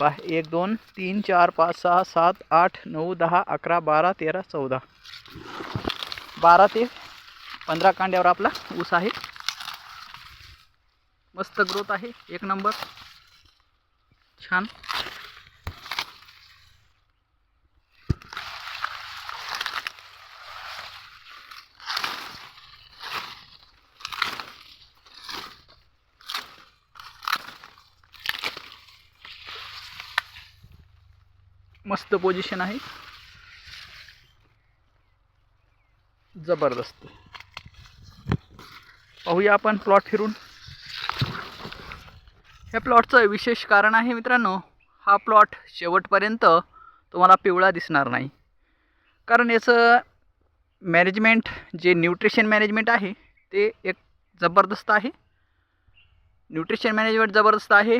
1 2 3 4 5 6 7 8 9 10 11 12 13 14 12 ते 15 कांड्यावर आपला ऊस आहे. मस्त ग्रोथ आहे, एक नंबर, छान. मस्त पोझिशन आहे, जबरदस्त. पाहूया आपण प्लॉट फिरून. या प्लॉटचं विशेष कारण आहे मित्रांनो, हा प्लॉट शेवटपर्यंत तुम्हाला पिवळा दिसणार नाही, कारण याचं मॅनेजमेंट, जे न्यूट्रिशन मॅनेजमेंट आहे ते एक जबरदस्त आहे. न्यूट्रिशन मॅनेजमेंट जबरदस्त आहे.